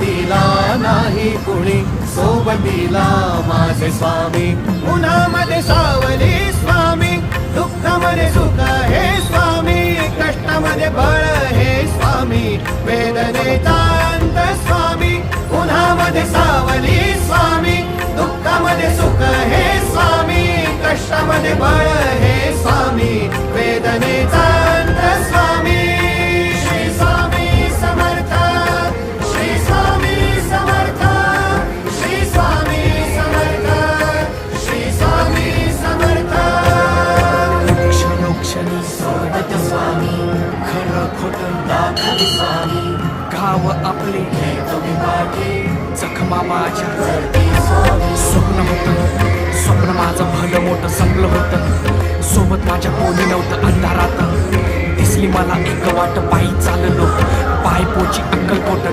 सोबतीला नाही कुणी, सोबतीला माझे स्वामी. उन्हामध्ये सावली स्वामी, दुःखामध्ये सुख हे स्वामी, कष्टामध्ये बळ हे स्वामी, वेदनेचा अंत स्वामी. उन्हामध्ये सावली स्वामी, दुःखामध्ये सुख हे स्वामी, कष्टामध्ये बळ हे स्वामी, वेदनेचा अंत स्वामी. श्री स्वामी समर्थ, श्री स्वामी समर्थ, श्री स्वामी समर्थ, श्री स्वामी समर्थ. क्षणोक्षणी सोडत स्वामी, खरं खोटं दाखल स्वामी, गाव आपले तुम्ही पाठी जखमा माझ्या. स्वामी. स्वप्न होतं, स्वप्न माझं भलं मोठं संपलं होतं. सोबत माझ्या कोणी नव्हतं अंधारात. दिसली मला एक वाट, पायी चाललो, पाय पोची अक्कलकोट.